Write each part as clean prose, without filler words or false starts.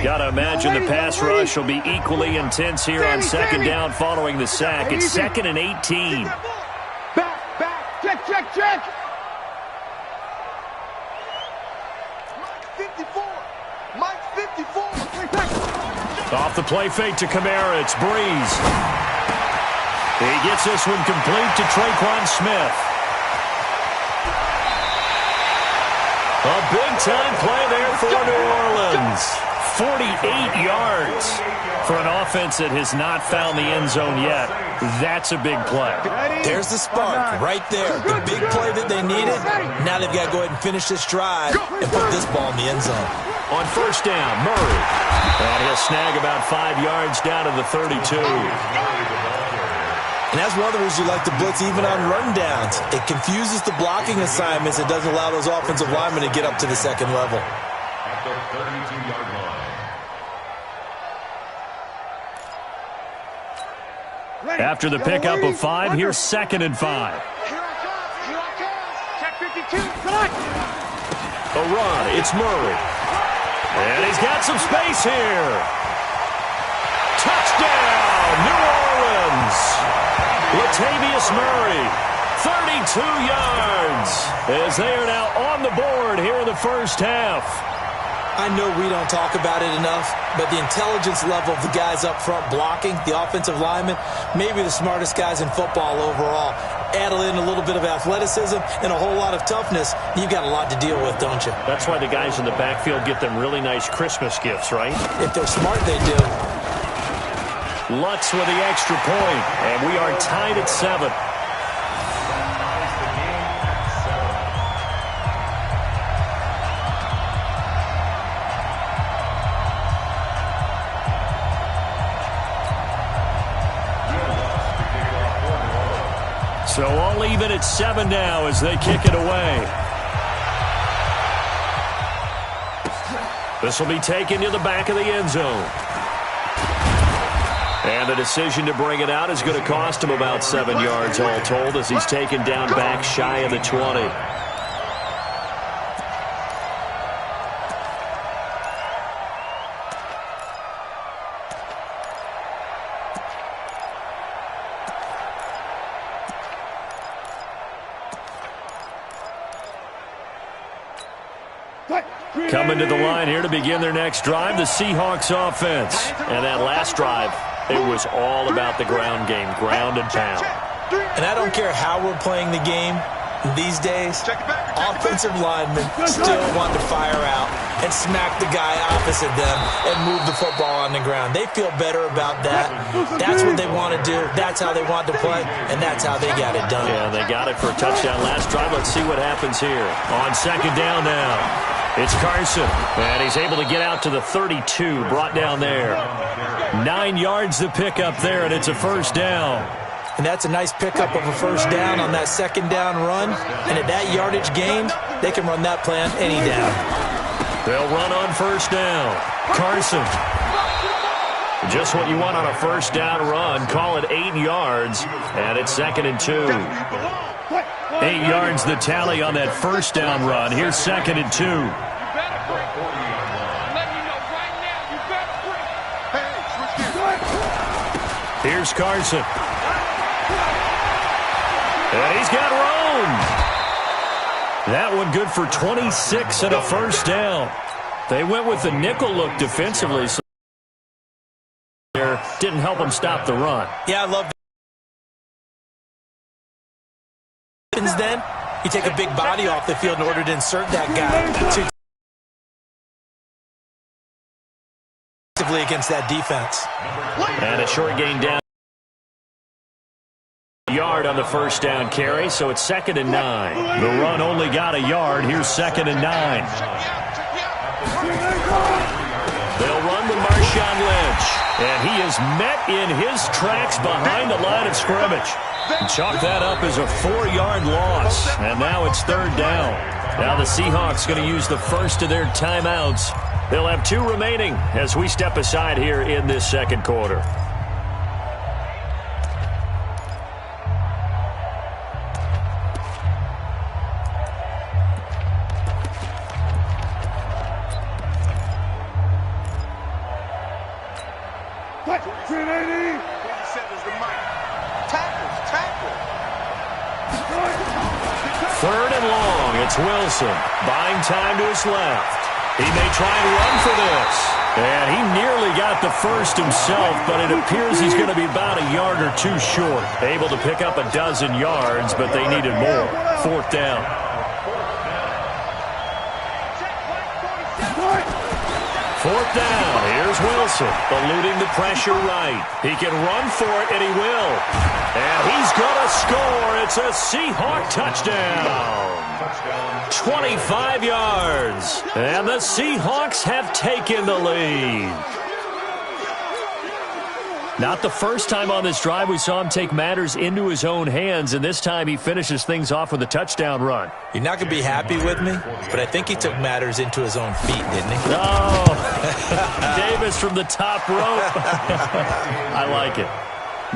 Got to imagine the pass rush will be equally intense here on second down following the sack. It's 2nd and 18. Back. Check. Mike 54. Off the play fake to Kamara. It's Breeze. He gets this one complete to Traquan Smith. A big-time play there for New Orleans. 48 yards for an offense that has not found the end zone yet. That's a big play. There's the spark right there. The big play that they needed. Now they've got to go ahead and finish this drive and put this ball in the end zone. On first down, Murray. And he'll snag about 5 yards down to the 32. And that's one of the reasons you like to blitz even on rundowns. It confuses the blocking assignments. It doesn't allow those offensive linemen to get up to the second level. At the 32-yard line. After the pickup of 5, here's 2nd and 5. Here I come. Check 52. A run. It's Murray. And he's got some space here. Touchdown, New Orleans. Latavius Murray, 32 yards, as they are now on the board here in the first half. I know we don't talk about it enough, but the intelligence level of the guys up front blocking, the offensive linemen, maybe the smartest guys in football overall. Add in a little bit of athleticism and a whole lot of toughness, you've got a lot to deal with, don't you? That's why the guys in the backfield get them really nice Christmas gifts, right? If they're smart, they do. Lutz with the extra point, and we are tied at 7. So all even at 7 now as they kick it away. This will be taken to the back of the end zone. And the decision to bring it out is going to cost him about 7 yards all told as he's taken down back shy of the 20. Coming to the line here to begin their next drive, the Seahawks offense. And that last drive, it was all about the ground game, ground and pound. And I don't care how we're playing the game these days, offensive linemen still want to fire out and smack the guy opposite them and move the football on the ground. They feel better about that. That's what they want to do. That's how they want to play, and that's how they got it done. Yeah, they got it for a touchdown last drive. Let's see what happens here. On second down now, it's Carson, and he's able to get out to the 32, brought down there. 9 yards to pick up there, and it's a first down. And that's a nice pickup of a first down on that second down run. And at that yardage gained, they can run that play on any down. They'll run on first down. Carson. Just what you want on a first down run. Call it 8 yards. And it's 2nd and 2. 8 yards the tally on that first down run. Here's 2nd and 2. Here's Carson. And he's got room. That one good for 26 and a first down. They went with the nickel look defensively, so didn't help them stop the run. Yeah, I love that. Then you take a big body off the field in order to insert that guy against that defense. And a short gain down. Yard on the first down carry, so it's 2nd and 9. The run only got a yard. Here's 2nd and 9. They'll run with Marshawn Lynch, and he is met in his tracks behind the line of scrimmage. Chalk that up as a 4-yard loss, and now it's 3rd down. Now the Seahawks going to use the first of their timeouts. They'll have 2 remaining as we step aside here in this second quarter. Third and long. It's Wilson. Buying time to his left. He may try and run for this. And he nearly got the first himself, but it appears he's going to be about a yard or two short. Able to pick up a dozen yards, but they needed more. Fourth down. Fourth down. Here's Wilson, eluding the pressure right. He can run for it, and he will. And he's going to score. It's a Seahawk touchdown. 25 yards. And the Seahawks have taken the lead. Not the first time on this drive we saw him take matters into his own hands, and this time he finishes things off with a touchdown run. You're not going to be happy with me, but I think he took matters into his own feet, didn't he? Oh, Davis from the top rope. I like it.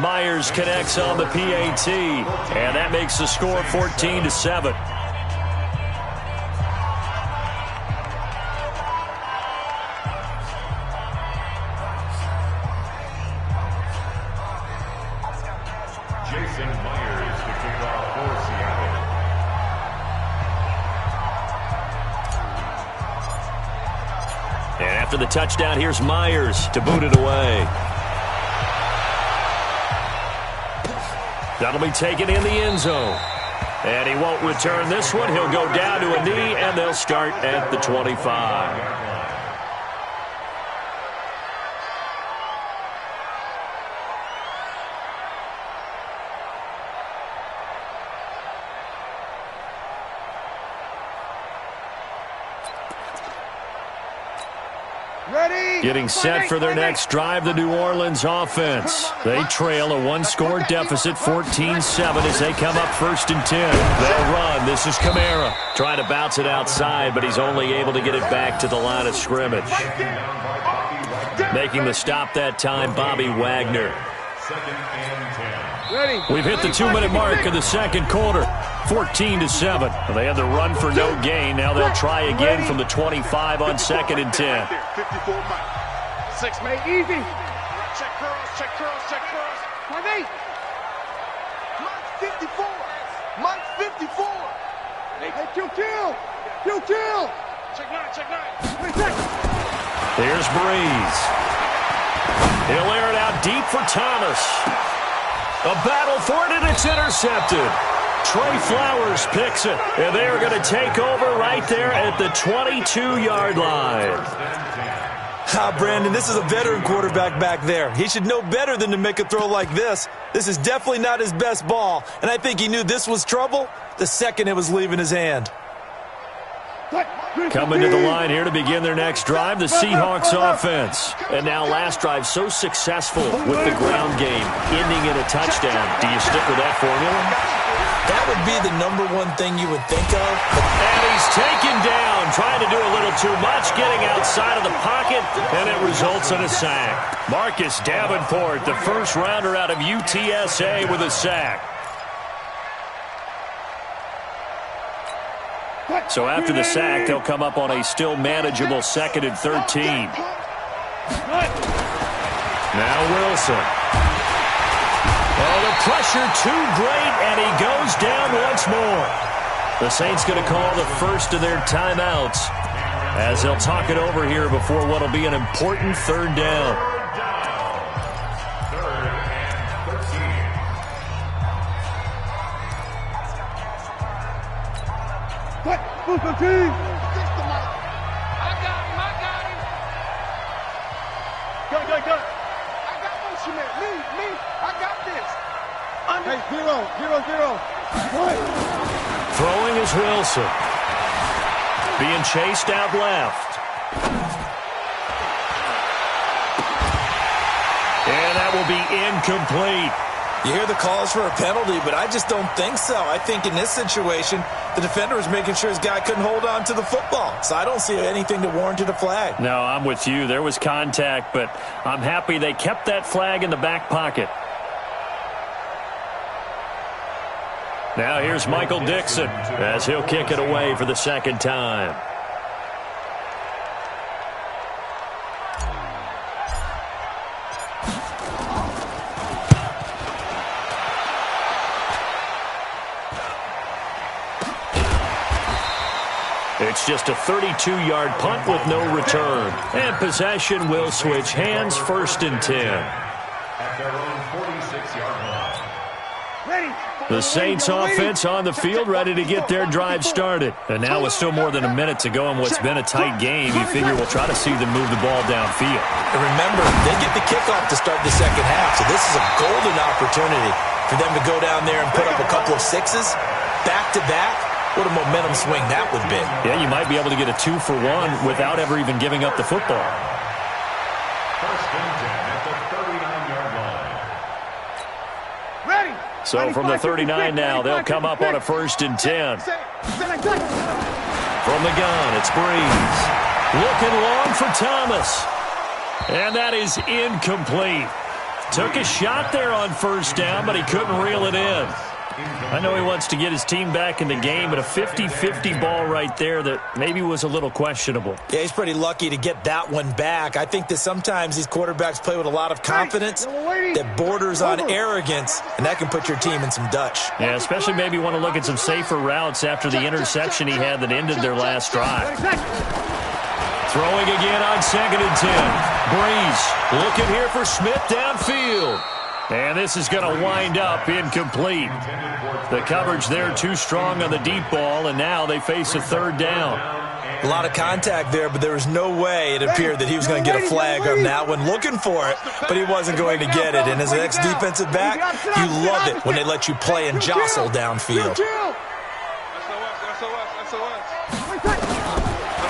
Myers connects on the PAT, and that makes the score 14-7. And after the touchdown, here's Myers to boot it away. That'll be taken in the end zone. And he won't return this one. He'll go down to a knee, and they'll start at the 25. Getting set for their next drive, the New Orleans offense. They trail a one-score deficit, 14-7, as they come up 1st and 10. They'll run. This is Kamara. Trying to bounce it outside, but he's only able to get it back to the line of scrimmage. Making the stop that time, Bobby Wagner. We've hit the 2-minute mark of the second quarter. 14-7. They had the run for no gain. Now they'll try again from the 25 on 2nd and 10. 54 Mike. 6 mate, easy. Check curls, check curls, check curls. 28. Mike 54. Mike 54. Hey, kill. Check 9. Here's Breeze. He'll air it out deep for Thomas. A battle for it, and it's intercepted. Trey Flowers picks it, and they are going to take over right there at the 22-yard line. Brandon, this is a veteran quarterback back there. He should know better than to make a throw like this. This is definitely not his best ball, and I think he knew this was trouble the second it was leaving his hand. Coming to the line here to begin their next drive, the Seahawks offense. And now last drive so successful with the ground game, ending in a touchdown. Do you stick with that formula? That would be the #1 thing you would think of. And he's taken down, trying to do a little too much, getting outside of the pocket, and it results in a sack. Marcus Davenport, the first rounder out of UTSA, with a sack. So after the sack, they'll come up on a still manageable 2nd and 13. Now Wilson. Oh, the pressure too great, and he goes down once more. The Saints going to call the first of their timeouts as they'll talk it over here before what will be an important 3rd down. 3rd and 13. What? Move the team. I got him. Go. I got motion man. Me. I got this. Hey, 0. What? Throwing is Wilson. Being chased out left. And that will be incomplete. You hear the calls for a penalty, but I just don't think so. I think in this situation, the defender was making sure his guy couldn't hold on to the football. So I don't see anything that warranted a flag. No, I'm with you. There was contact, but I'm happy they kept that flag in the back pocket. Now here's Michael Dixon as he'll kick it away for the 2nd time. It's just a 32-yard punt with no return. And possession will switch hands, 1st and 10. At their own 46-yard line. The Saints offense on the field, ready to get their drive started. And now with still more than a minute to go in what's been a tight game, you figure we'll try to see them move the ball downfield. And remember, they get the kickoff to start the second half, so this is a golden opportunity for them to go down there and put up a couple of sixes back-to-back. What a momentum swing that would be. Yeah, you might be able to get a 2-for-1 without ever even giving up the football. 1st and 10 at the 39-yard line. Ready. So from the 39 now, they'll come up on a 1st and 10. From the gun, it's Breeze. Looking long for Thomas. And that is incomplete. Took a shot there on 1st down, but he couldn't reel it in. I know he wants to get his team back in the game, but a 50-50 ball right there that maybe was a little questionable. Yeah, he's pretty lucky to get that one back. I think that sometimes these quarterbacks play with a lot of confidence that borders on arrogance, and that can put your team in some Dutch. Yeah, especially maybe want to look at some safer routes after the interception he had that ended their last drive. Throwing again on 2nd and 10. Breeze looking here for Smith downfield. And this is going to wind up incomplete. The coverage there too strong on the deep ball, and now they face a 3rd down. A lot of contact there, but there was no way it appeared that he was going to get a flag on that one. Looking for it, but he wasn't going to get it. And as an ex-defensive back, you love it when they let you play and jostle downfield.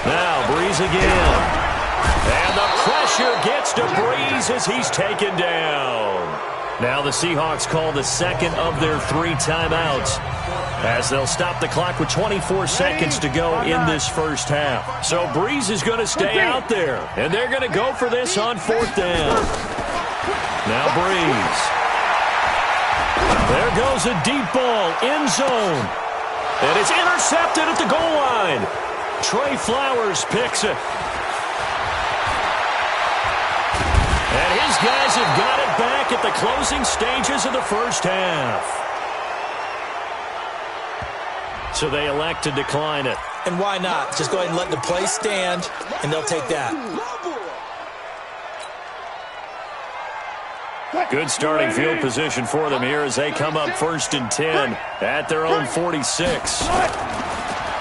Now Breeze again. And the pressure gets to Breeze as he's taken down. Now the Seahawks call the 2nd of their 3 timeouts as they'll stop the clock with 24 seconds to go in this 1st half. So Breeze is going to stay out there, and they're going to go for this on 4th down. Now Breeze. There goes a deep ball, end zone. And it's intercepted at the goal line. Trey Flowers picks it. And his guys have got it back at the closing stages of the 1st half. So they elect to decline it. And why not? Just go ahead and let the play stand, and they'll take that. Good starting field position for them here as they come up 1st and 10 at their own 46.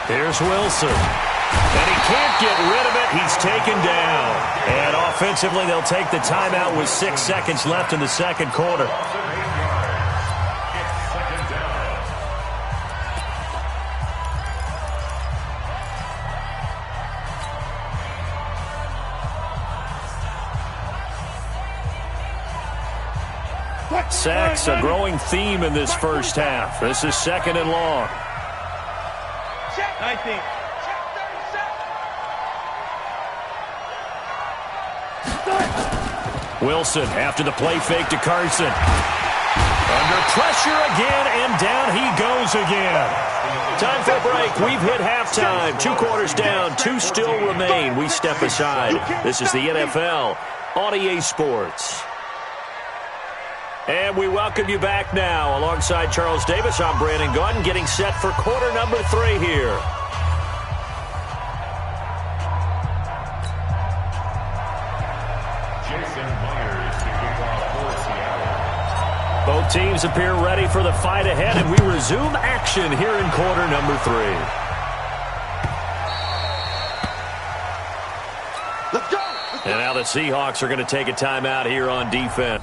Here's Wilson. And he can't get rid of it. He's taken down. And offensively, they'll take the timeout with 6 seconds left in the 2nd quarter. Sacks, a growing theme in this 1st half. This is 2nd and long. 19. Wilson after the play fake to Carson. Under pressure again, and down he goes again. Time for a break. We've hit halftime. 2 quarters down, 2 still remain. We step aside. This is the NFL on EA Sports. And we welcome you back now. Alongside Charles Davis, I'm Brandon Gaudin, getting set for quarter number 3 here. Both teams appear ready for the fight ahead, and we resume action here in quarter number 3. Let's go! And now the Seahawks are going to take a timeout here on defense.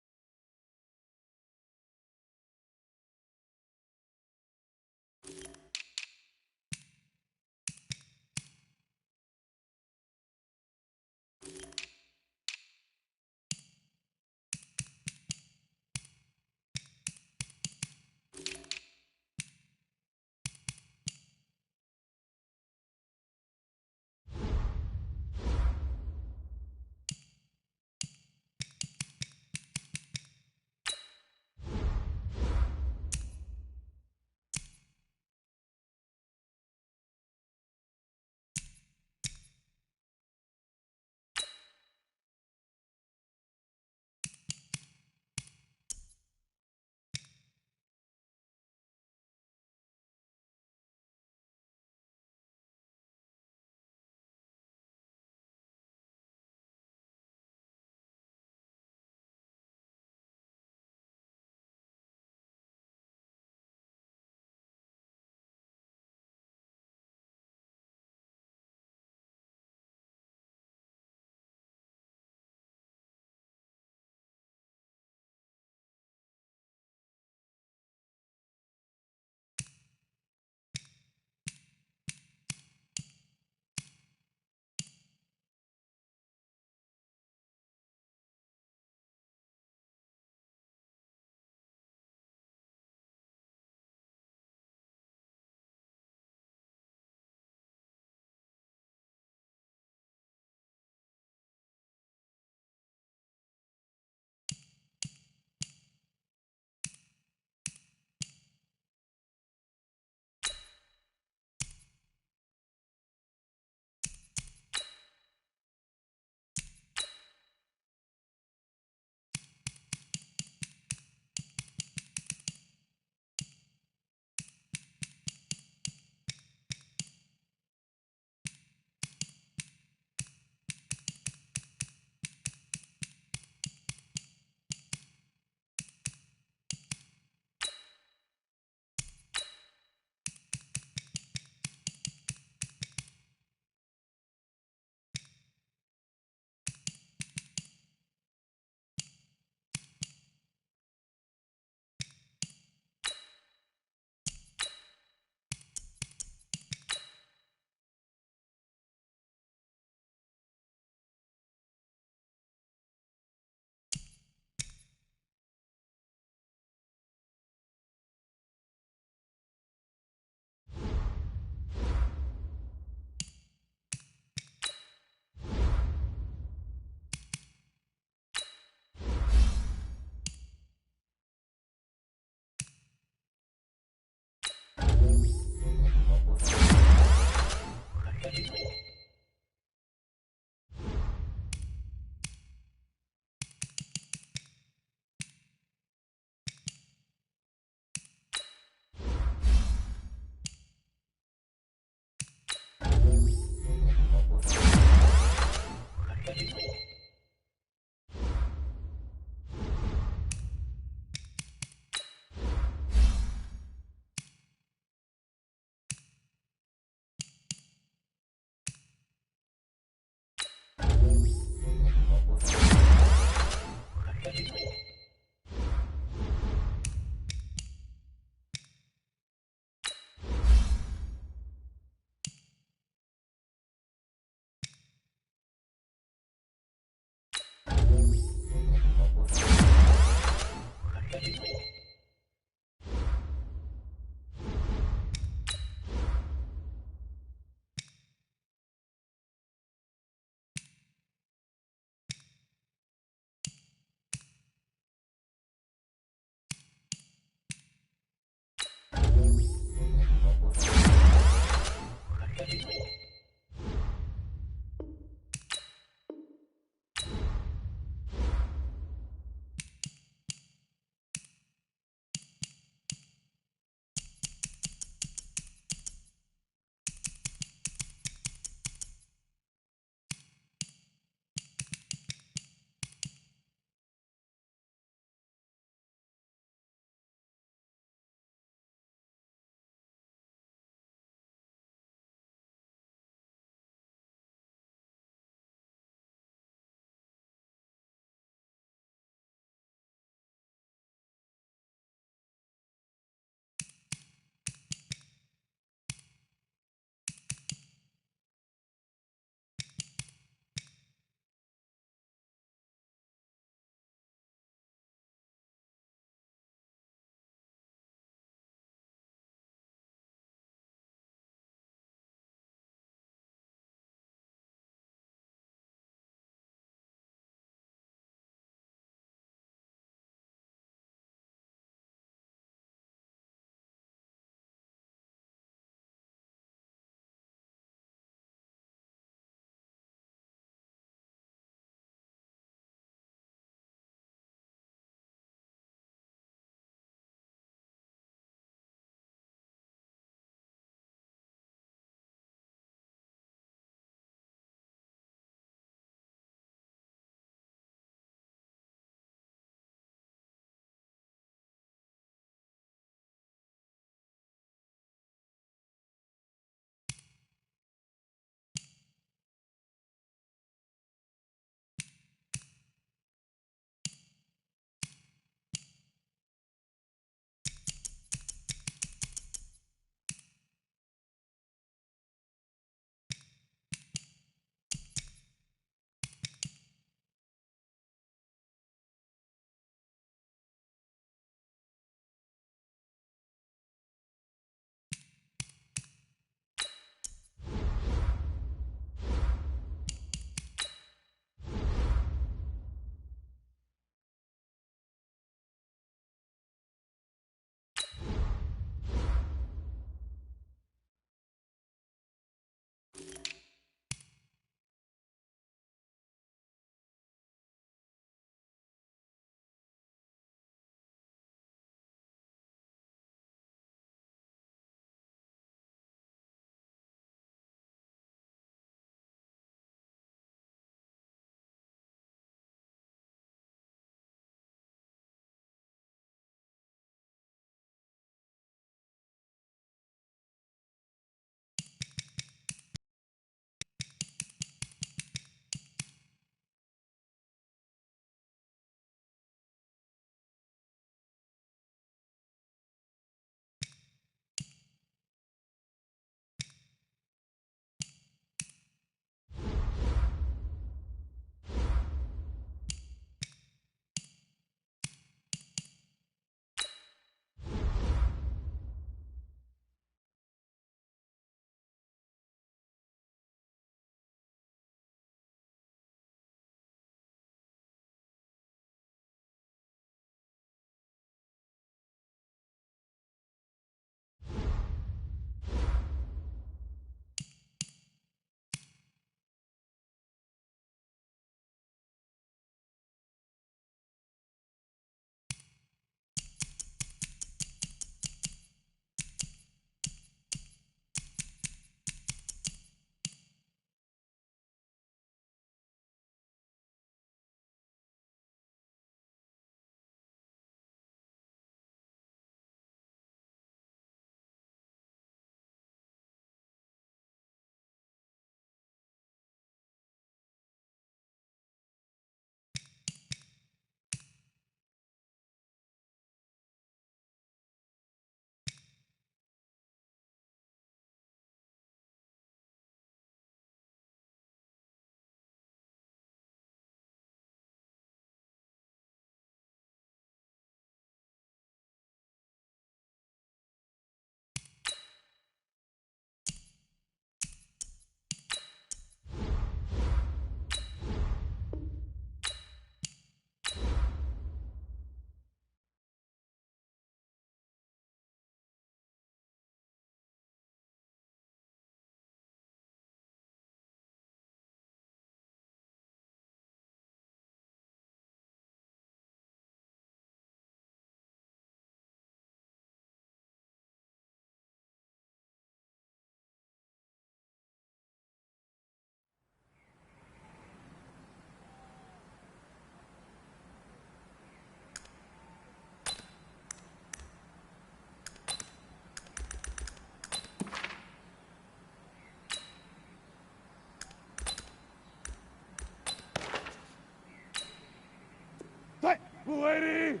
lady!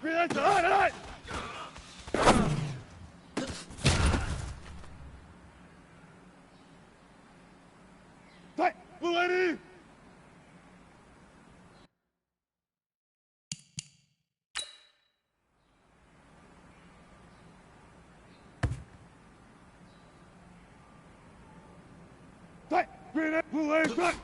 That's hot! Lady! Police!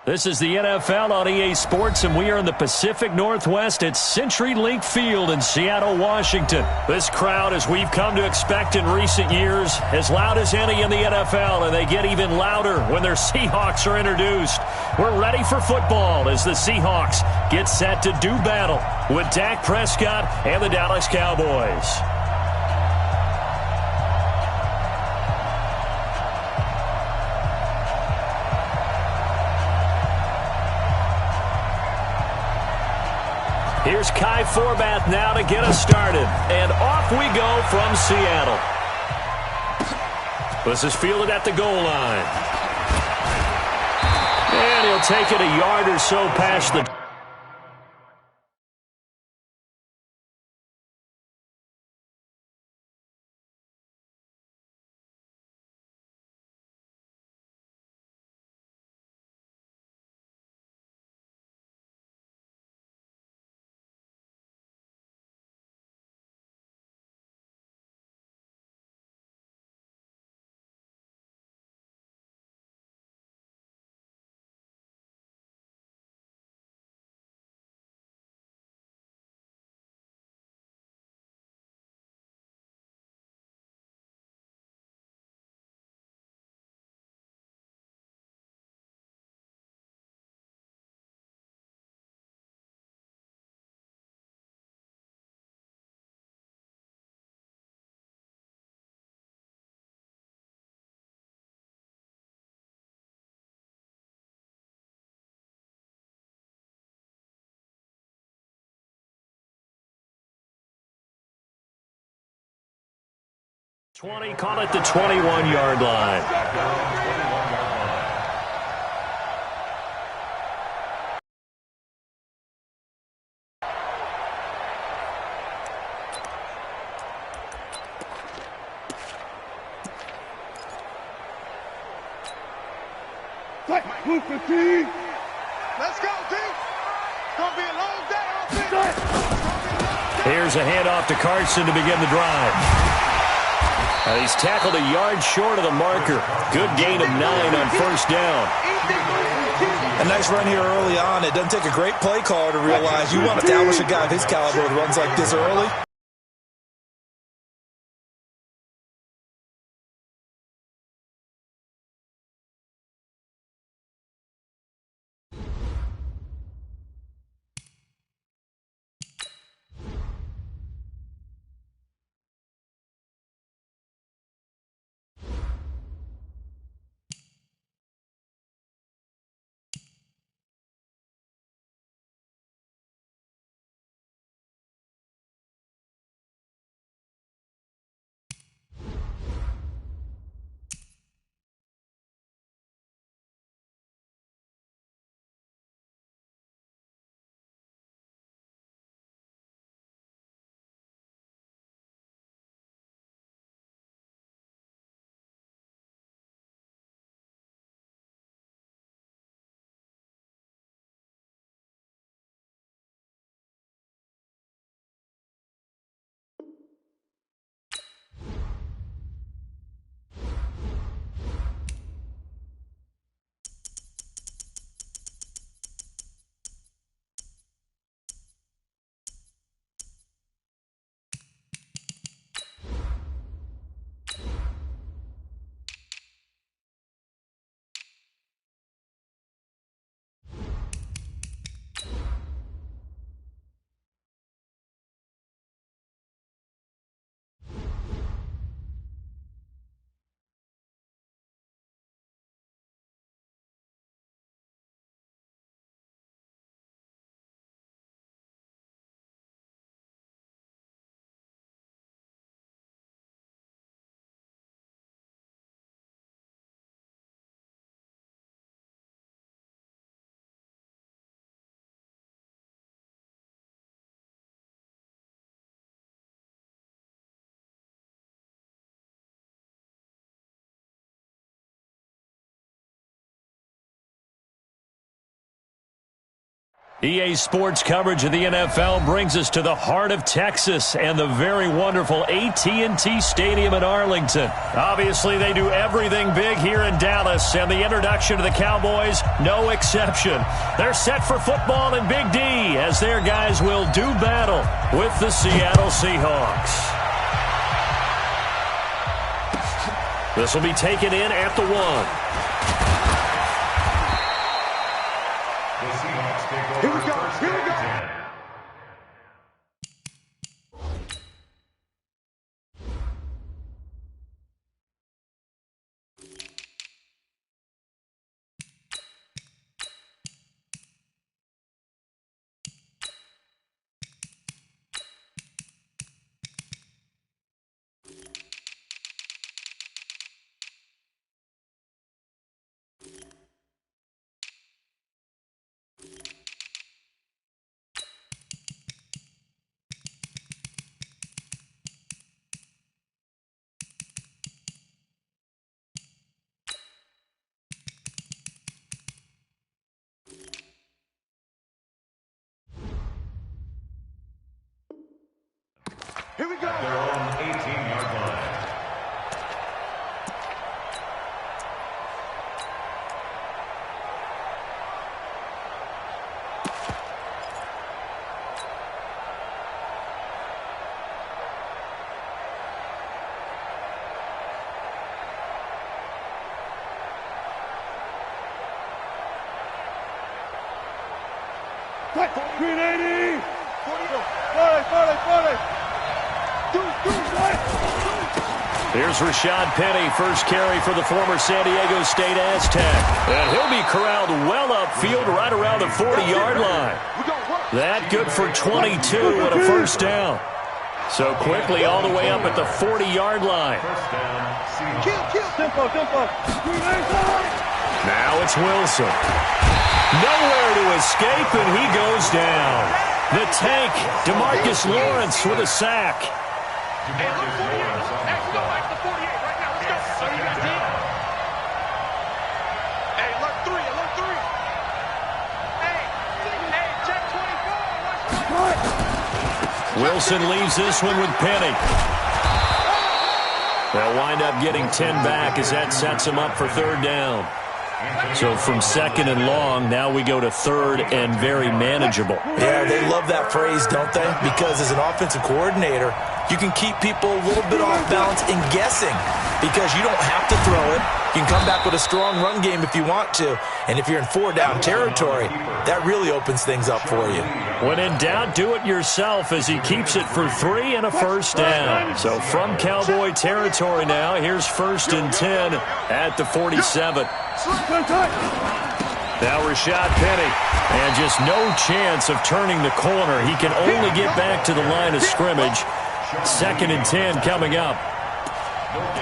This is the NFL on EA Sports, and we are in the Pacific Northwest at CenturyLink Field in Seattle, Washington. This crowd, as we've come to expect in recent years, as loud as any in the NFL, and they get even louder when their Seahawks are introduced. We're ready for football as the Seahawks get set to do battle with Dak Prescott and the Dallas Cowboys. Here's Kai Forbath now to get us started. And off we go from Seattle. This is fielded at the goal line. And he'll take it a yard or so past the... Call it the 21-yard line. Let's go, D. It's going to be a long day. Here's a handoff to Carson to begin the drive. He's tackled a yard short of the marker. Good gain of 9 on first down. A nice run here early on. It doesn't take a great play caller to realize you want to establish a guy of his caliber with runs like this early. EA Sports coverage of the NFL brings us to the heart of Texas and the very wonderful AT&T Stadium in Arlington. Obviously, they do everything big here in Dallas, and the introduction of the Cowboys, no exception. They're set for football in Big D as their guys will do battle with the Seattle Seahawks. This will be taken in at the 1. Here we go. Here we go. Here we go. At their own 18-yard line. Green 80. 40. Here's Rashad Penny, first carry for the former San Diego State Aztec. And he'll be corralled well upfield right around the 40-yard line. That good for 22 and a first down. So quickly all the way up at the 40-yard line. Tempo. Now it's Wilson. Nowhere to escape, and he goes down. The tank, DeMarcus Lawrence with a sack. Hey, look 48. Hey, go back to 48 right now. Let's go. So you got deep. Hey, alert 3. Hey, check 24. Wilson leaves this one with Penny. They'll wind up getting 10 back as that sets him up for third down. So from second and long, now we go to third and very manageable. Yeah, they love that phrase, don't they? Because as an offensive coordinator, you can keep people a little bit off balance and guessing because you don't have to throw it. You can come back with a strong run game if you want to. And if you're in 4-down territory, that really opens things up for you. When in doubt, do it yourself as he keeps it for 3 and a first down. So from Cowboy territory now, here's 1st and 10 at the 47. Now Rashad Penny, and just no chance of turning the corner. He can only get back to the line of scrimmage. 2nd and 10 coming up.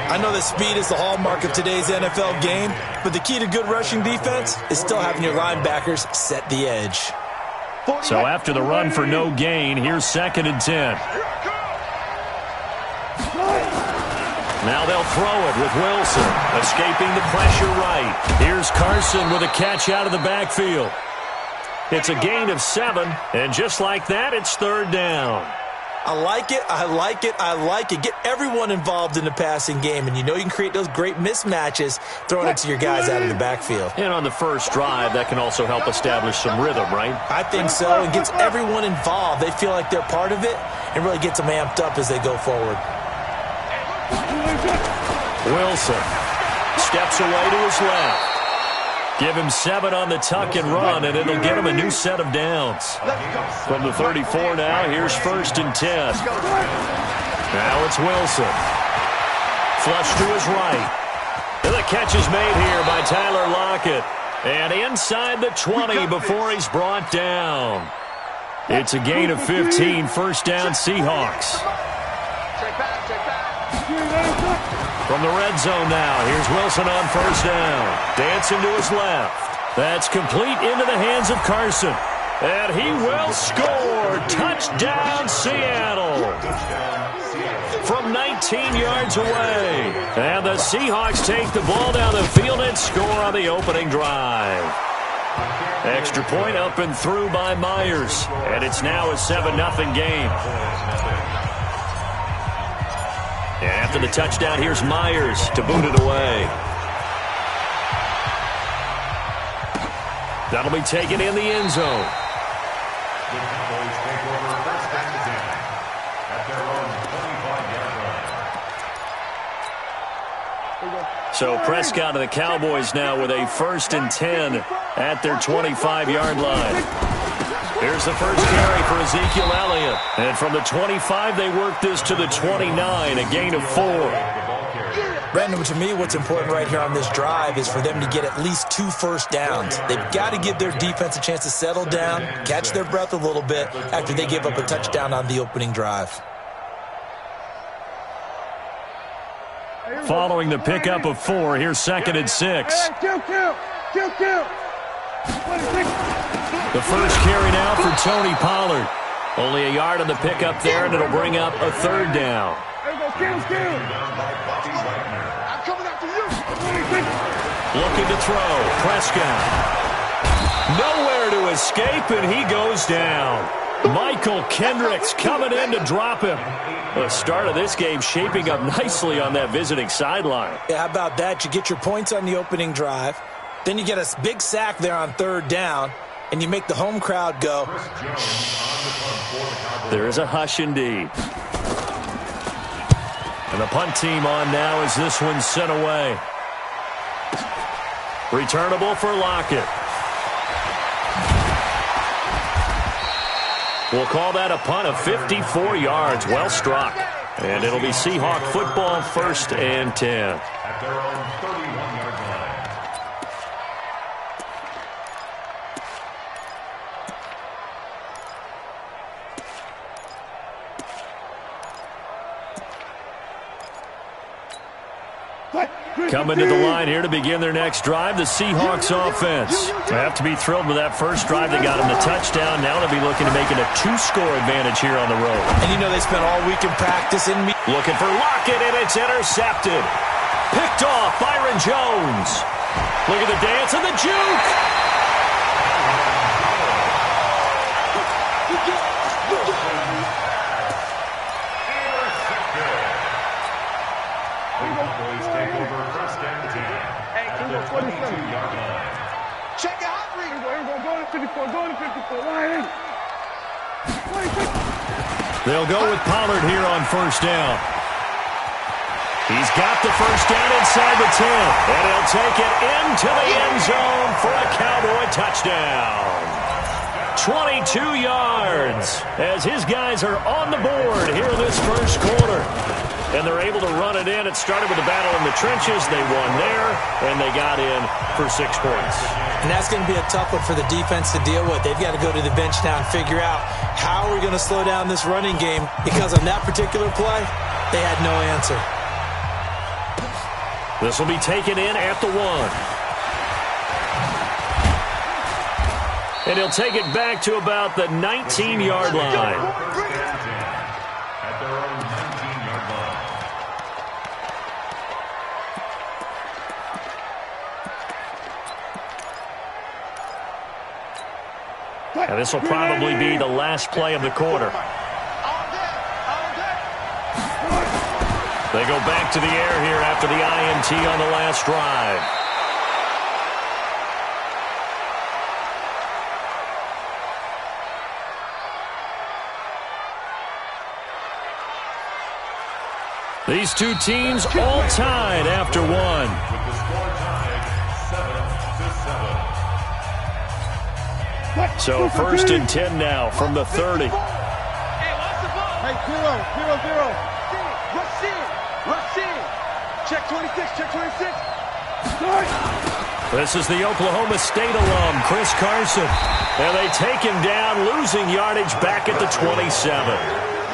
I know that speed is the hallmark of today's NFL game, but the key to good rushing defense is still having your linebackers set the edge. So after the run for no gain, here's 2nd and 10. Now they'll throw it with Wilson, escaping the pressure right. Here's Carson with a catch out of the backfield. It's a gain of 7, and just like that, it's third down. I like it. Get everyone involved in the passing game, and you know you can create those great mismatches throwing it to your guys out of the backfield. And on the first drive, that can also help establish some rhythm, right? I think so, and gets everyone involved. They feel like they're part of it, and really gets them amped up as they go forward. Wilson steps away to his left. Give him 7 on the tuck and run, and it'll get him a new set of downs. From the 34 now, here's 1st and 10. Now it's Wilson. Flush to his right. And the catch is made here by Tyler Lockett. And inside the 20 before he's brought down. It's a gain of 15, first down Seahawks. From the red zone now, here's Wilson on first down. Dancing to his left. That's complete into the hands of Carson. And he will score. Touchdown, Seattle. From 19 yards away. And the Seahawks take the ball down the field and score on the opening drive. Extra point up and through by Myers. And it's now a 7-0 game. And after the touchdown, here's Myers to boot it away. That'll be taken in the end zone. The Cowboys take over first and 10 at their own 25-yard line. So Prescott and the Cowboys now with a 1st and 10 at their 25-yard line. Here's the first carry for Ezekiel Elliott. And from the 25, they work this to the 29, a gain of 4. Brandon, to me, what's important right here on this drive is for them to get at least 2 first downs. They've got to give their defense a chance to settle down, catch their breath a little bit after they give up a touchdown on the opening drive. Following the pickup of 4, here's 2nd and 6. The first carry now for Tony Pollard. Only a yard on the pickup there, and it'll bring up a 3rd down. Looking to throw. Prescott. Nowhere to escape, and he goes down. Michael Kendricks coming in to drop him. The start of this game shaping up nicely on that visiting sideline. Yeah, how about that? You get your points on the opening drive. Then you get a big sack there on 3rd down, and you make the home crowd go. There is a hush indeed. And the punt team on now as this one's sent away. Returnable for Lockett. We'll call that a punt of 54 yards. Well struck. And it'll be Seahawk football, 1st and 10. At their own 31-yard line. Coming to the line here to begin their next drive, the Seahawks offense. They have to be thrilled with that first drive. They got them the touchdown. Now they'll be looking to make it a 2-score advantage here on the road. And you know they spent all week in practice in looking for Lockett, and it's intercepted. Picked off, Byron Jones. Look at the dance and the juke. Cowboys take over first and 10 at the 22-yard line. Check it out, Reed. Go to 54. Go to 54. They'll go with Pollard here on 1st down. He's got the first down inside the 10, and he'll take it into the end zone for a Cowboy touchdown. 22 yards as his guys are on the board here in this first quarter. And they're able to run it in. It started with a battle in the trenches. They won there, and they got in for 6 points. And that's going to be a tough one for the defense to deal with. They've got to go to the bench now and figure out how we're going to slow down this running game, because on that particular play, they had no answer. This will be taken in at the 1. And he'll take it back to about the 19-yard line. At their own 19-yard line. And this will probably be the last play of the quarter. They go back to the air here after the INT on the last drive. These two teams all tied after 1. With the score tied 7-7. So 1st and 10 now from the 30. Hey, zero. Rush in. Check 26. This is the Oklahoma State alum, Chris Carson. And they take him down, losing yardage back at the 27.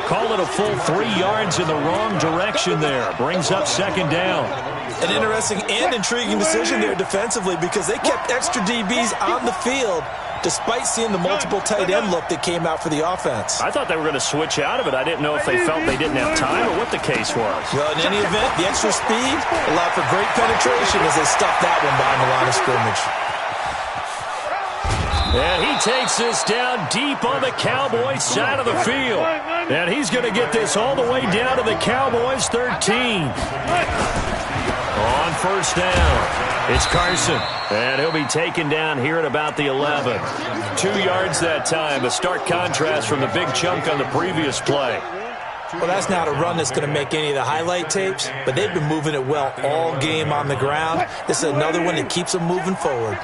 Call it a full 3 yards in the wrong direction there. Brings up 2nd down. An interesting and intriguing decision there defensively, because they kept extra DBs on the field despite seeing the multiple tight end look that came out for the offense. I thought they were going to switch out of it. I didn't know if they felt they didn't have time or what the case was. Well, in any event, the extra speed allowed for great penetration as they stuffed that one behind the line of scrimmage. And he takes this down deep on the Cowboys side of the field. And he's going to get this all the way down to the Cowboys 13. On first down, it's Carson. And he'll be taken down here at about the 11. 2 yards that time, a stark contrast from the big chunk on the previous play. Well, that's not a run that's going to make any of the highlight tapes, but they've been moving it well all game on the ground. This is another one that keeps them moving forward.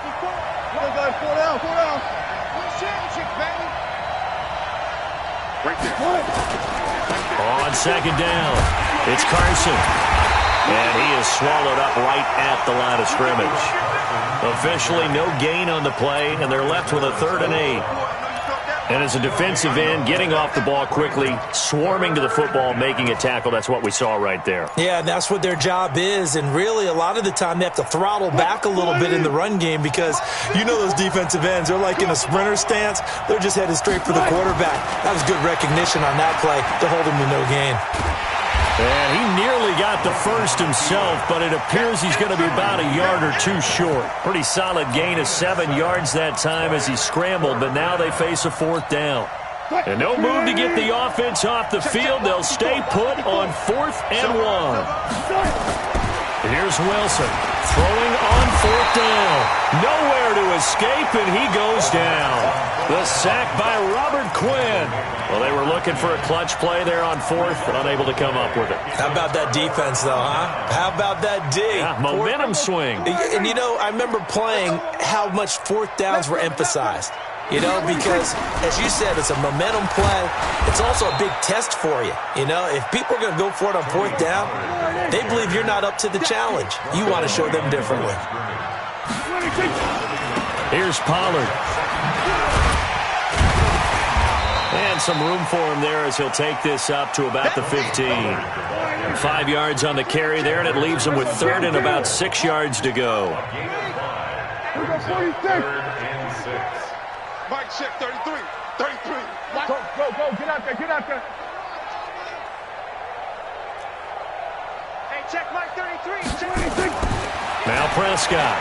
On second down, it's Carson. And he is swallowed up right at the line of scrimmage. Officially no gain on the play, and they're left with a 3rd and 8. And as a defensive end, getting off the ball quickly, swarming to the football, making a tackle, that's what we saw right there. Yeah, and that's what their job is. And really, a lot of the time, they have to throttle back a little bit in the run game because you know those defensive ends, they're like in a sprinter stance. They're just headed straight for the quarterback. That was good recognition on that play to hold him to no gain. And he nearly got the first himself, but it appears he's going to be about a yard or 2 short. Pretty solid gain of 7 yards that time as he scrambled, but now they face a 4th down. And no move to get the offense off the field. They'll stay put on 4th and 1. Here's Wilson throwing on 4th down. Nowhere to escape, and he goes down. The sack by Robert Quinn. Well, they were looking for a clutch play there on 4th, but unable to come up with it. How about that defense, though, huh? How about that D? Yeah, momentum swing. And, you know, I remember playing how much 4th downs were emphasized. You know, because, as you said, it's a momentum play. It's also a big test for you. You know, if people are going to go for it on 4th down, they believe you're not up to the challenge. You want to show them differently. Here's Pollard. And some room for him there as he'll take this up to about the 15. 5 yards on the carry there, and it leaves him with 3rd and about 6 yards to go. Mike, check 33. 33. Go, get out there, get out there. Hey, check Mike 33. Check. Now Prescott.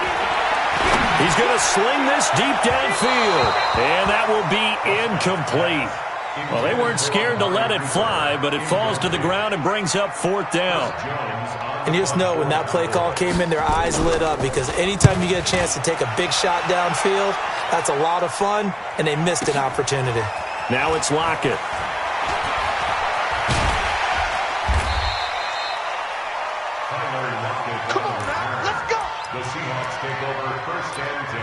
He's going to sling this deep downfield, and that will be incomplete. Well, they weren't scared to let it fly, but it falls to the ground and brings up 4th down. And you just know when that play call came in, their eyes lit up because anytime you get a chance to take a big shot downfield, that's a lot of fun, and they missed an opportunity. Now it's Lockett. Come on, now, let's go. The Seahawks take over 1st and 10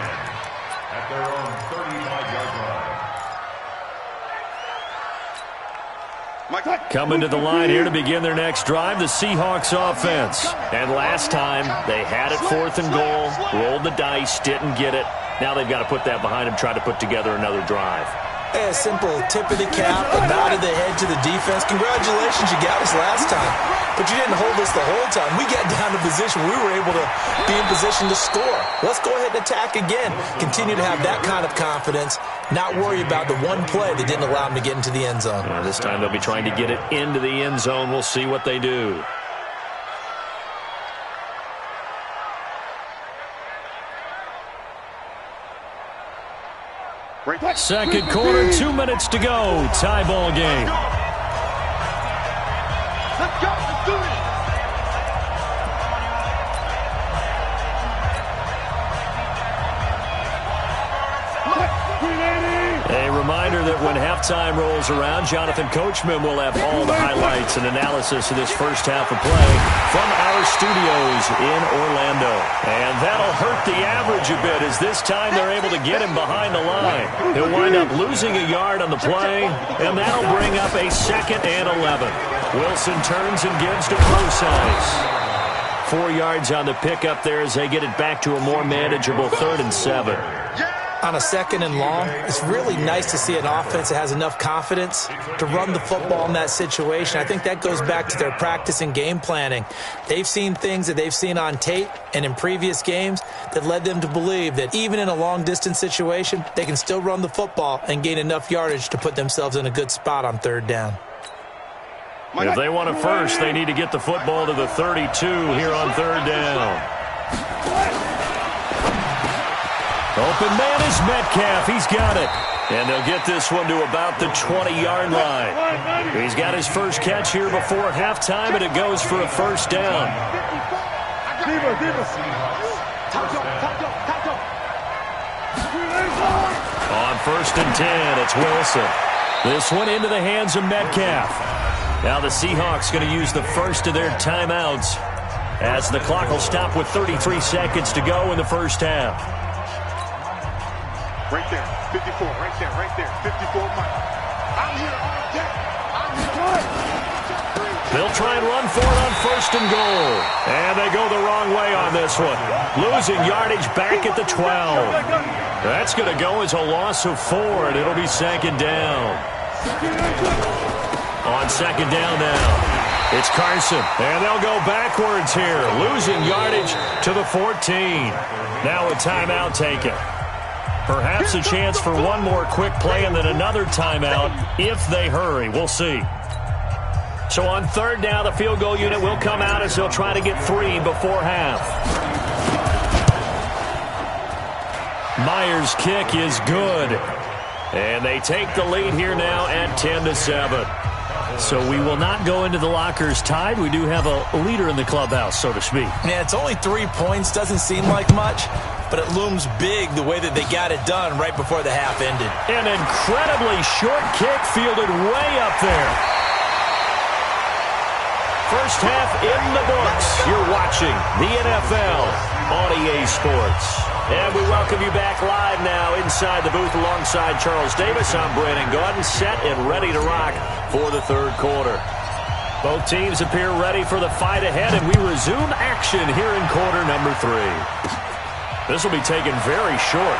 at their own 35-yard line. Coming to the line here to begin their next drive, the Seahawks offense. And last time, they had it 4th and goal, rolled the dice, didn't get it. Now they've got to put that behind them, try to put together another drive. A simple tip of the cap, a nod of the head to the defense. Congratulations, you got us last time. But you didn't hold us the whole time. We got down to position. We were able to be in position to score. Let's go ahead and attack again. Continue to have that kind of confidence. Not worry about the one play that didn't allow them to get into the end zone. This time they'll be trying to get it into the end zone. We'll see what they do. Second quarter, 2 minutes to go. Tie ball game. Let's go. Let's do it. A reminder that when halftime rolls around, Jonathan Coachman will have all the highlights and analysis of this first half of play from our studios in Orlando. And that'll hurt the average a bit as this time they're able to get him behind the line. He'll wind up losing a yard on the play, and that'll bring up a 2nd and 11. Wilson turns and gives to Procise. 4 yards on the pickup there as they get it back to a more manageable 3rd and 7. On a 2nd and long, it's really nice to see an offense that has enough confidence to run the football in that situation. I think that goes back to their practice and game planning. They've seen things that they've seen on tape and in previous games that led them to believe that even in a long-distance situation, they can still run the football and gain enough yardage to put themselves in a good spot on 3rd down. If they want it first, they need to get the football to the 32 here on 3rd down. Open man is Metcalf. He's got it. And they'll get this one to about the 20-yard line. He's got his first catch here before halftime, and it goes for a first down. On 1st and 10, it's Wilson. This one into the hands of Metcalf. Now the Seahawks going to use the first of their timeouts as the clock will stop with 33 seconds to go in the first half. Right there, 54, right there, 54, Mike. I'm here all day. I'm here. They'll try and run for it on 1st and goal. And they go the wrong way on this one. Losing yardage back at the 12. That's going to go as a loss of 4, and it'll be 2nd down. On 2nd down now, it's Carson. And they'll go backwards here, losing yardage to the 14. Now a timeout taken. Perhaps a chance for one more quick play and then another timeout if they hurry. We'll see. So on 3rd down, the field goal unit will come out as they'll try to get 3 before half. Myers' kick is good. And they take the lead here now at 10-7. So we will not go into the lockers tied. We do have a leader in the clubhouse, so to speak. Yeah, it's only 3 points. Doesn't seem like much, but it looms big the way that they got it done right before the half ended. An incredibly short kick fielded way up there. First half in the books. You're watching the NFL on EA Sports. And we welcome you back live now inside the booth alongside Charles Davis. I'm Brandon Gaudin, set and ready to rock for the 3rd quarter. Both teams appear ready for the fight ahead, and we resume action here in quarter number 3. This will be taken very short.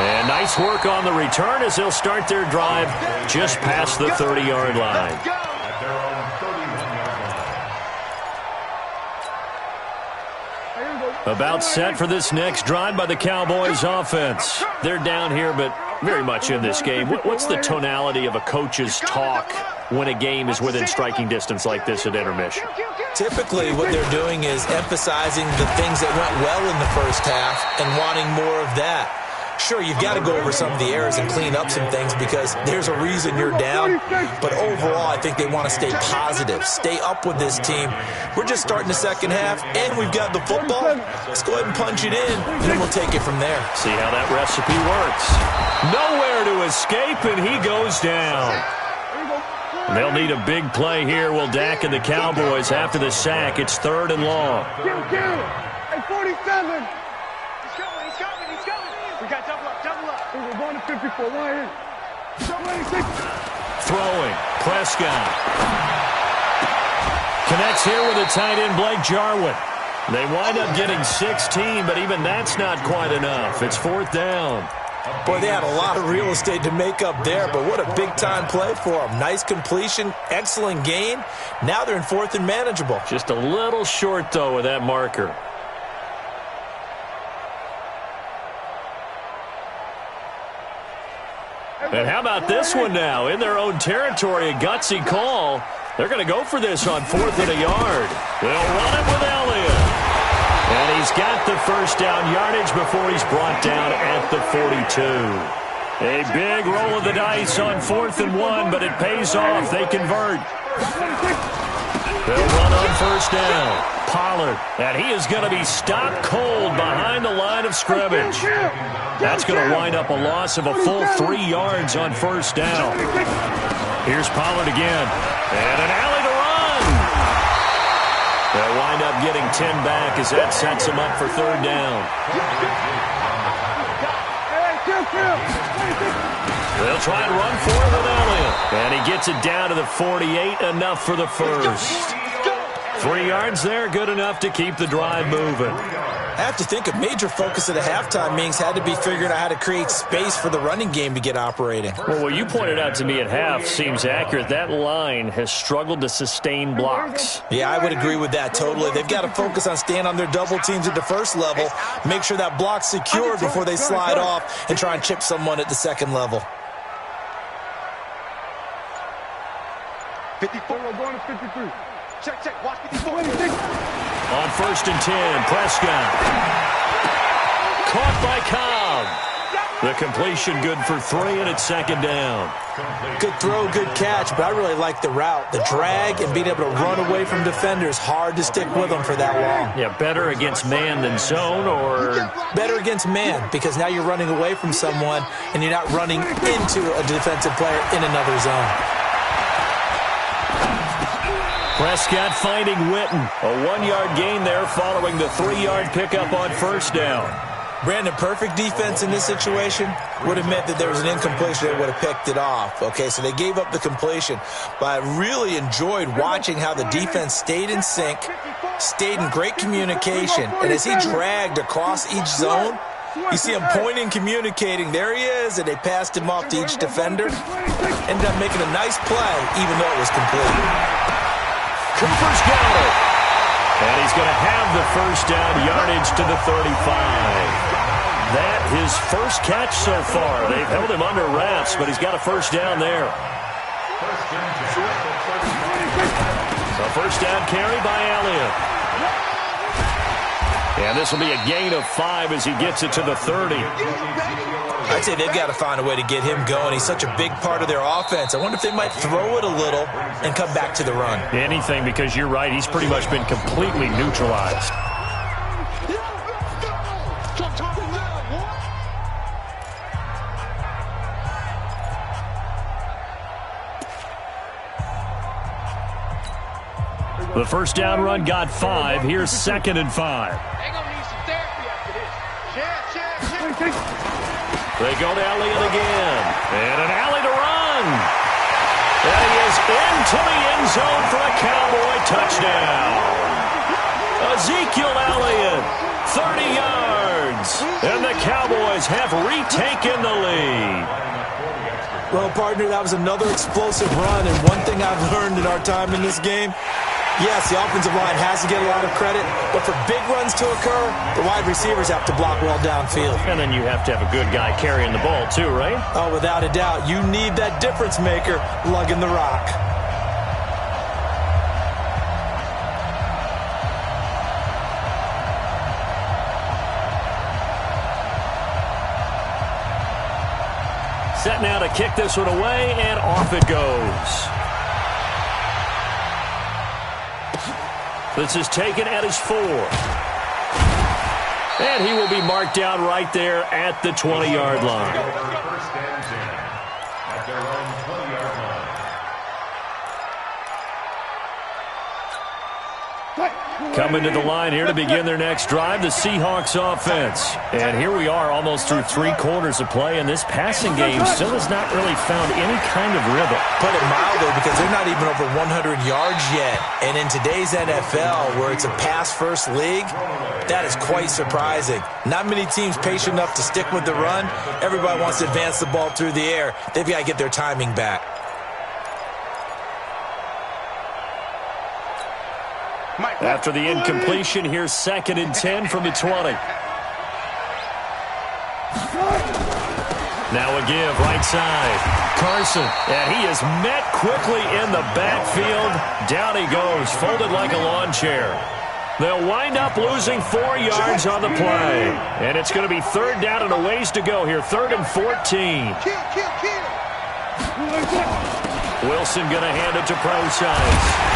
And nice work on the return as they'll start their drive just past the 30-yard line. About set for this next drive by the Cowboys offense. They're down here, but very much in this game. What's the tonality of a coach's talk when a game is within striking distance like this at intermission? Typically, what they're doing is emphasizing the things that went well in the first half and wanting more of that. Sure, you've got to go over some of the errors and clean up some things because there's a reason you're down. But overall, I think they want to stay positive, stay up with this team. We're just starting the second half, and we've got the football. Let's go ahead and punch it in, and then we'll take it from there. See how that recipe works. Nowhere to escape, and he goes down. They'll need a big play here. Will Dak and the Cowboys after the sack. It's 3rd and long. Hey, 47. We got double up. We're going to 54. Right here. Throwing. Prescott. Connects here with a tight end, Blake Jarwin. They wind up getting 16, but even that's not quite enough. It's 4th down. Boy, they had a lot of real estate to make up there, but what a big-time play for them. Nice completion, excellent gain. Now they're in 4th and manageable. Just a little short, though, with that marker. And how about this one now? In their own territory, a gutsy call. They're going to go for this on 4th and a yard. They'll run it with Elliott. And he's got the first down yardage before he's brought down at the 42. A big roll of the dice on 4th and 1, but it pays off. They convert. They'll run on 1st down. Pollard, and he is going to be stopped cold behind the line of scrimmage. That's going to wind up a loss of a full 3 yards on 1st down. Here's Pollard again, and an alley to run. They'll wind up getting 10 back as that sets them up for 3rd down. They'll try and run for it with Elliott, and he gets it down to the 48, enough for the first. 3 yards there, good enough to keep the drive moving. I have to think a major focus at the halftime meetings had to be figuring out how to create space for the running game to get operating. Well, what you pointed out to me at half seems accurate. That line has struggled to sustain blocks. Yeah, I would agree with that totally. They've got to focus on staying on their double teams at the first level, make sure that block's secured before they slide off and try and chip someone at the second level. 54, we're going to 53. Check, watch 54. On 1st and 10, Prescott. Caught by Cobb. The completion good for 3, and it's 2nd down. Good throw, good catch, but I really like the route. The drag and being able to run away from defenders, hard to stick with them for that long. Yeah, better against man than zone, or? Better against man, because now you're running away from someone and you're not running into a defensive player in another zone. Prescott finding Witten. A 1-yard gain there following the 3-yard pickup on 1st down. Brandon, perfect defense in this situation would have meant that there was an incompletion. They would have picked it off. Okay, so they gave up the completion. But I really enjoyed watching how the defense stayed in sync, stayed in great communication. And as he dragged across each zone, you see him pointing, communicating. There he is, and they passed him off to each defender. Ended up making a nice play, even though it was complete. Cooper's got it. And he's going to have the 1st down, yardage to the 35. That his first catch so far. They've held him under wraps, but he's got a 1st down there. So 1st down carry by Elliott. And this will be a gain of 5 as he gets it to the 30. I'd say they've got to find a way to get him going. He's such a big part of their offense. I wonder if they might throw it a little and come back to the run. Anything, because you're right. He's pretty much been completely neutralized. The 1st down run got 5. Here's 2nd and 5. They go to Elliott again. And an alley to run. And he is into the end zone for a Cowboy touchdown. Ezekiel Elliott, 30 yards. And the Cowboys have retaken the lead. Well, partner, that was another explosive run. And one thing I've learned in our time in this game, yes, the offensive line has to get a lot of credit, but for big runs to occur, the wide receivers have to block well downfield. And then you have to have a good guy carrying the ball too, right? Oh, without a doubt. You need that difference maker lugging the rock. Set now to kick this one away, and off it goes. This is taken at his 4. And he will be marked down right there at the 20-yard line. First and 10 at their own 20-yard line. Coming to the line here to begin their next drive, the Seahawks offense. And here we are almost through 3 quarters of play, and this passing game still has not really found any kind of rhythm. Put it mildly, because they're not even over 100 yards yet. And in today's NFL, where it's a pass-first league, that is quite surprising. Not many teams patient enough to stick with the run. Everybody wants to advance the ball through the air. They've got to get their timing back. After the incompletion, here's 2nd and 10 from the 20. Now a give, right side. Carson, and he is met quickly in the backfield. Down he goes, folded like a lawn chair. They'll wind up losing 4 yards on the play. And it's going to be 3rd down and a ways to go here, 3rd and 14. Wilson going to hand it to Procise.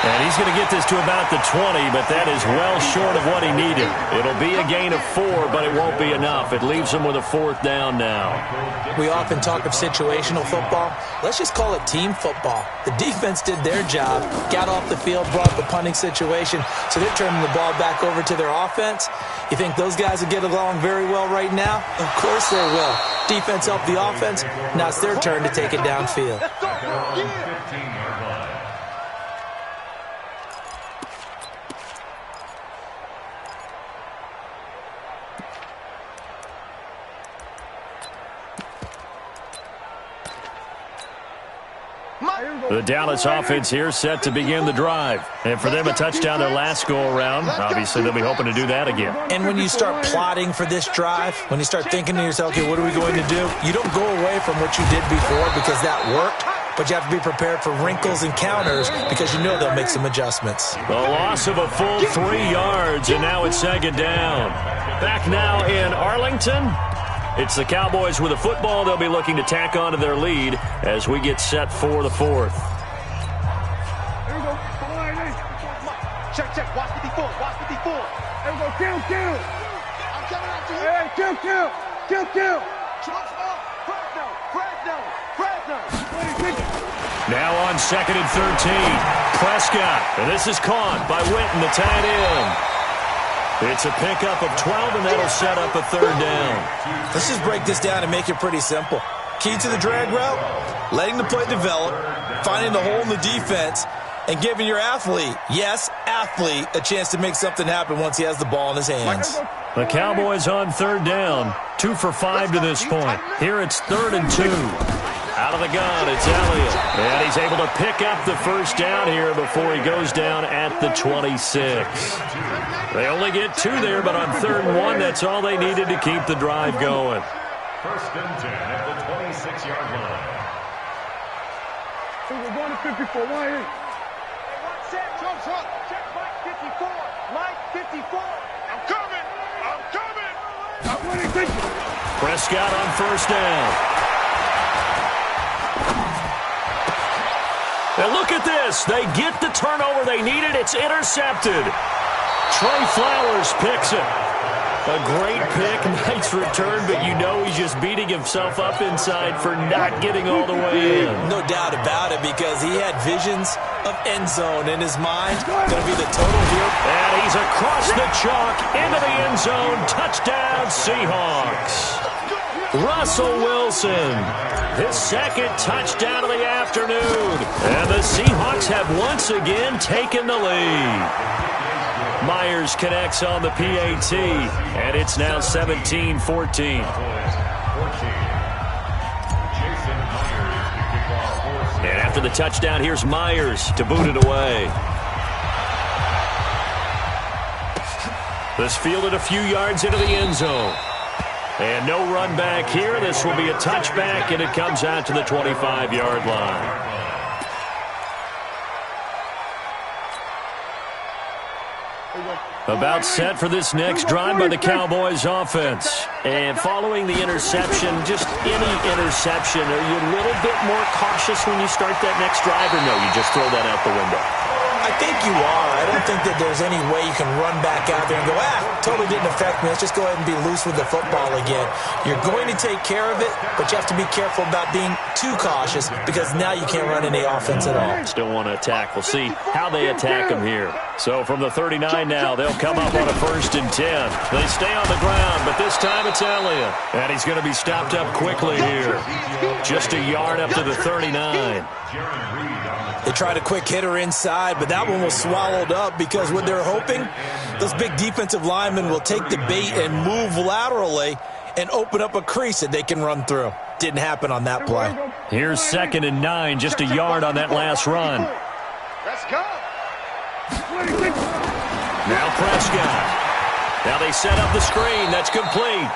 And he's going to get this to about the 20, but that is well short of what he needed. It'll be a gain of 4, but it won't be enough. It leaves him with a 4th down now. We often talk of situational football. Let's just call it team football. The defense did their job, got off the field, brought up a punting situation, so they're turning the ball back over to their offense. You think those guys will get along very well right now? Of course they will. Defense helped the offense. Now it's their turn to take it downfield. The Dallas offense here set to begin the drive. And for them, a touchdown their last go-around. Obviously, they'll be hoping to do that again. And when you start plotting for this drive, when you start thinking to yourself, okay, what are we going to do? You don't go away from what you did before because that worked. but you have to be prepared for wrinkles and counters because you know they'll make some adjustments. A loss of a full 3 yards, and now it's second down. Back now in Arlington. It's the Cowboys with a football. They'll be looking to tack on to their lead as we get set for the fourth. Here we go. Come on, hey. Check, check. Watch 54. Watch 54. Here we go. Kill, kill. I'm coming out to you. Hey, kill, kill. Kill, kill. Fresno. Fresno. Fresno. Now on 2nd and 13. Prescott. And this is caught by Witten, the tight end. It's a pickup of 12, and that'll set up a third down. Let's just break this down and make it pretty simple. Key to the drag route, letting the play develop, finding the hole in the defense, and giving your athlete, yes, athlete, a chance to make something happen once he has the ball in his hands. The Cowboys on third down, 2 for 5 to this point. Here it's 3rd and 2. Out of the gun, it's Elliott. And he's able to pick up the first down here before he goes down at the 26. They only get 2 there, but on 3rd and 1, that's all they needed to keep the drive going. 1st and 10 at the 26-yard line. We're going to 54. Why here? Check Mike 54. Mike 54. I'm coming. I'm coming. I'm winning. Prescott on 1st down. And look at this. They get the turnover they needed. It's intercepted. Trey Flowers picks it. A great pick, nice return, but you know he's just beating himself up inside for not getting all the way in. No doubt about it, because he had visions of end zone in his mind. Going to be the total here. And he's across the chalk into the end zone. Touchdown, Seahawks. Russell Wilson, his 2nd touchdown of the afternoon. And the Seahawks have once again taken the lead. Myers connects on the PAT, and it's now 17-14. And after the touchdown, here's Myers to boot it away. This fielded a few yards into the end zone. And no run back here. This will be a touchback, and it comes out to the 25-yard line. About set for this next drive by the Cowboys offense. And following the interception, just any interception, are you a little bit more cautious when you start that next drive, or no, you just throw that out the window? I think you are. I don't think that there's any way you can run back out there and go, totally didn't affect me. Let's just go ahead and be loose with the football again. You're going to take care of it, but you have to be careful about being too cautious, because now you can't run any offense at all. Still want to attack. We'll see how they attack him here. So from the 39 now, they'll come up on a 1st and 10. They stay on the ground, but this time it's Elliott. And he's going to be stopped up quickly here. Just a yard up to the 39. They tried a quick hitter inside, but that one was swallowed up, because what they're hoping, those big defensive linemen will take the bait and move laterally and open up a crease that they can run through. Didn't happen on that play. Here's 2nd and 9, just a yard on that last run. Let's go. Now Prescott. Now they set up the screen. That's complete.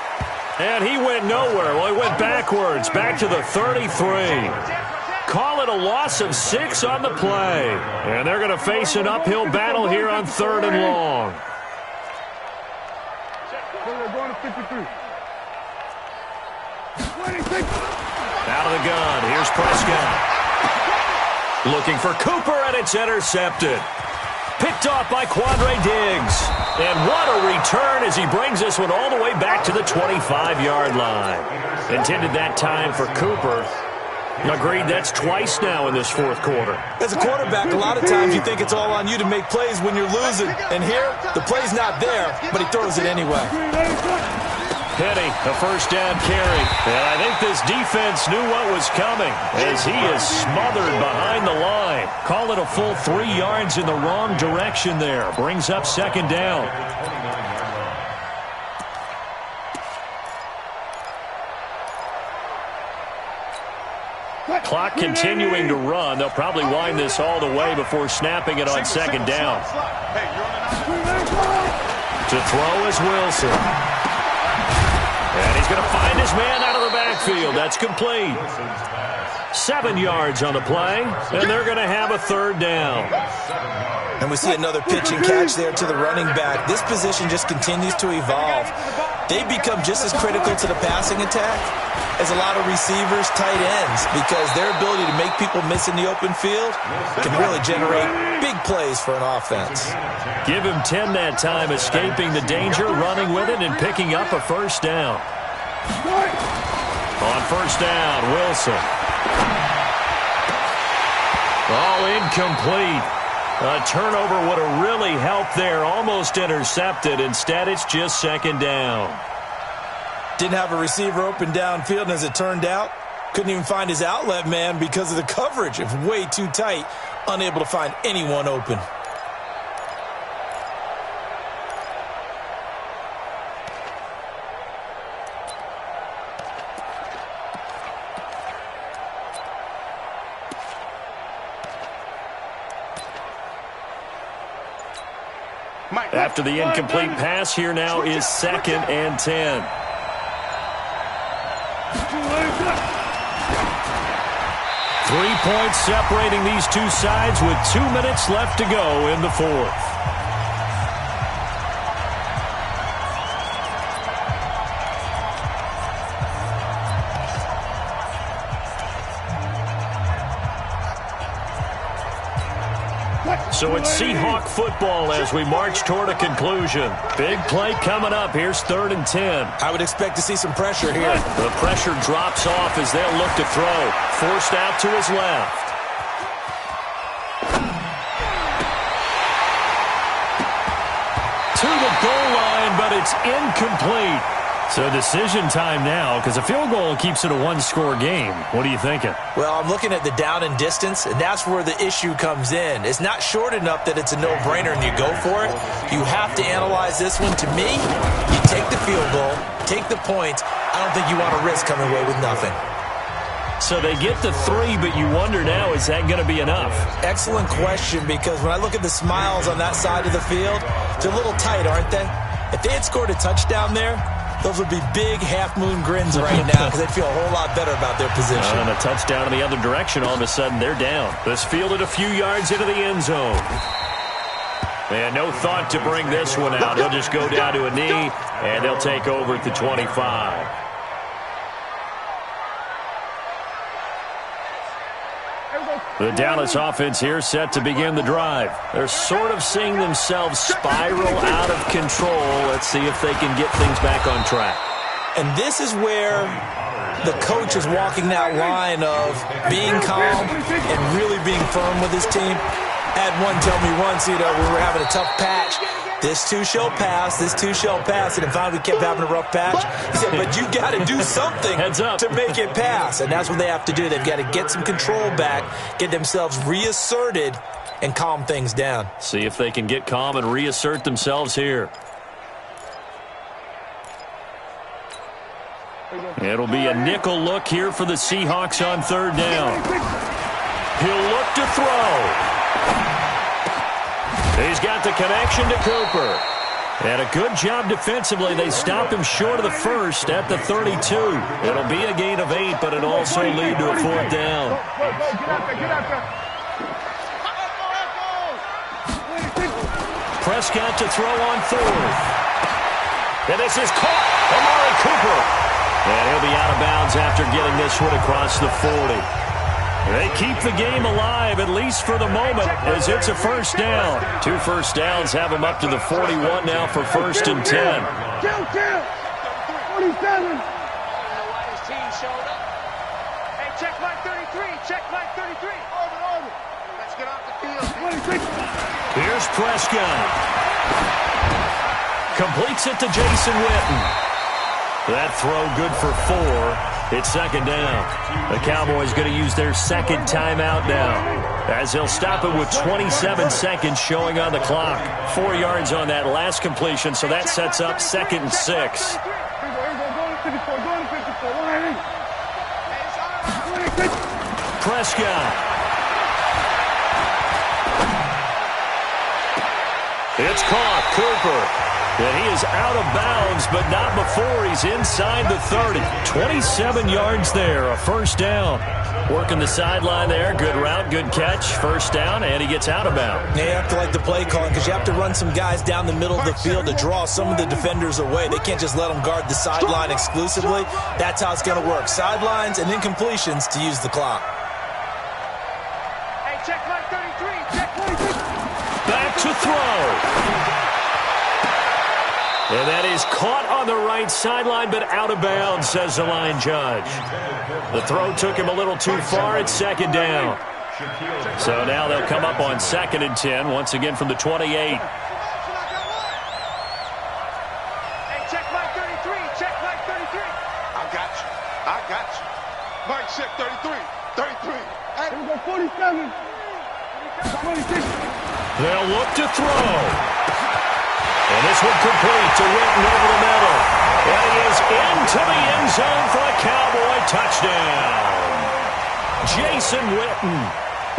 And he went nowhere. Well, he went backwards, back to the 33. Call it a loss of 6 on the play. And they're going to face an uphill battle here on 3rd and long. We're going to 53. Out of the gun. Here's Prescott. Looking for Cooper, and it's intercepted. Picked off by Quandre Diggs. And what a return as he brings this one all the way back to the 25-yard line. Intended that time for Cooper. Agreed, that's twice now in this 4th quarter. As a quarterback, a lot of times you think it's all on you to make plays when you're losing. And here, the play's not there, but he throws it anyway. Penny, a 1st down carry. And I think this defense knew what was coming as he is smothered behind the line. Call it a full 3 yards in the wrong direction there. Brings up 2nd down. Clock continuing to run. They'll probably wind this all the way before snapping it on 2nd down. To throw is Wilson. And he's going to find his man out of the backfield. That's complete. 7 yards on the play, and they're going to have a third down. And we see another pitch and catch there to the running back. This position just continues to evolve. They become just as critical to the passing attack as a lot of receivers, tight ends, because their ability to make people miss in the open field can really generate big plays for an offense. Give him 10 that time, escaping the danger, running with it, and picking up a first down. On first down, Wilson. Oh, incomplete. A turnover would have really helped there. Almost intercepted. Instead, it's just second down. Didn't have a receiver open downfield, and as it turned out, couldn't even find his outlet man because of the coverage. It was way too tight, unable to find anyone open. After the incomplete pass, here now is 2nd and 10. Three points separating these two sides with 2 minutes left to go in the fourth. So it's Seahawk football as we march toward a conclusion. Big play coming up. Here's 3rd and 10. I would expect to see some pressure here. The pressure drops off as they'll look to throw. Forced out to his left. To the goal line, but it's incomplete. So decision time now, because a field goal keeps it a one-score game. What are you thinking? Well, I'm looking at the down and distance, and that's where the issue comes in. It's not short enough that it's a no-brainer and you go for it. You have to analyze this one. To me, you take the field goal, take the points. I don't think you want to risk coming away with nothing. So they get the 3, but you wonder now, is that going to be enough? Excellent question, because when I look at the smiles on that side of the field, they're a little tight, aren't they? If they had scored a touchdown there, those would be big half-moon grins right now because they'd feel a whole lot better about their position. And a touchdown in the other direction, all of a sudden they're down. This fielded a few yards into the end zone. And no thought to bring this one out. He'll just go down to a knee, and they'll take over at the 25. The Dallas offense here set to begin the drive. They're sort of seeing themselves spiral out of control. Let's see if they can get things back on track. And this is where the coach is walking that line of being calm and really being firm with his team. I had one tell me once, we were having a tough patch. This too shall pass, this too shall pass. And finally we kept having a rough patch. He said, but you got to do something to make it pass. And that's what they have to do. They've got to get some control back, get themselves reasserted, and calm things down. See if they can get calm and reassert themselves here. It'll be a nickel look here for the Seahawks on 3rd down. He'll look to throw. He's got the connection to Cooper. And a good job defensively. They stop him short of the first at the 32. It'll be a gain of 8, but it'll also lead to a 4th down. Prescott to throw on 4th. And this is caught. Amari Cooper. And he'll be out of bounds after getting this one across the 40. They keep the game alive, at least for the moment, as it's a first down. 2 first downs have them up to the 41 now for 1st and 10. 47. Hey, check line 33. Check line 33. Over. Let's get off the field. Here's Prescott. Completes it to Jason Witten. That throw good for 4. It's 2nd down. The Cowboys going to use their 2nd timeout now, as they'll stop it with 27 seconds showing on the clock. 4 yards on that last completion, so that sets up 2nd and 6. Prescott. It's caught. Cooper. And he is out of bounds, but not before he's inside the 30. 27 yards there, a first down. Working the sideline there. Good route, good catch. First down, and he gets out of bounds. Yeah, you have to like the play calling because you have to run some guys down the middle of the field to draw some of the defenders away. They can't just let them guard the sideline exclusively. That's how it's going to work. Sidelines and incompletions to use the clock. Hey, check line 33. Check 33. Back to throw. And that is caught on the right sideline, but out of bounds, says the line judge. The throw took him a little too far. It's second down. So now they'll come up on 2nd and 10, once again from the 28. Hey, check line 33. Check line 33. I got you. Mike, check 33. 33. Hey, we go 47. 26. They'll look to throw. And this one complete to Witten over the middle. And he is into the end zone for a Cowboy touchdown. Jason Witten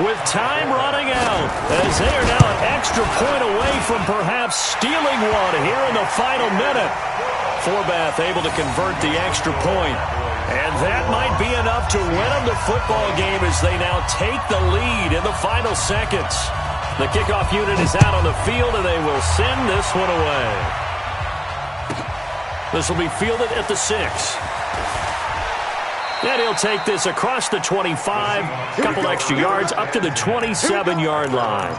with time running out as they are now an extra point away from perhaps stealing one here in the final minute. Forbath able to convert the extra point. And that might be enough to win them the football game as they now take the lead in the final seconds. The kickoff unit is out on the field, and they will send this one away. This will be fielded at the 6. And he'll take this across the 25, a couple extra yards, up to the 27-yard line.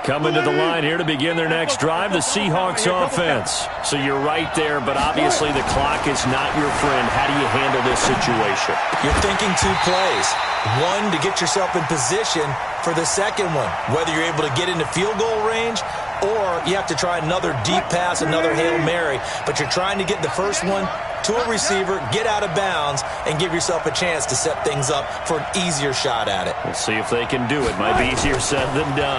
Coming to the line here to begin their next drive, the Seahawks offense. So you're right there, but obviously the clock is not your friend. How do you handle this situation? You're thinking 2 plays. One, to get yourself in position for the second one, whether you're able to get into field goal range or you have to try another deep pass, another Hail Mary. But you're trying to get the first one to a receiver, get out of bounds, and give yourself a chance to set things up for an easier shot at it. We'll see if they can do it. Might be easier said than done.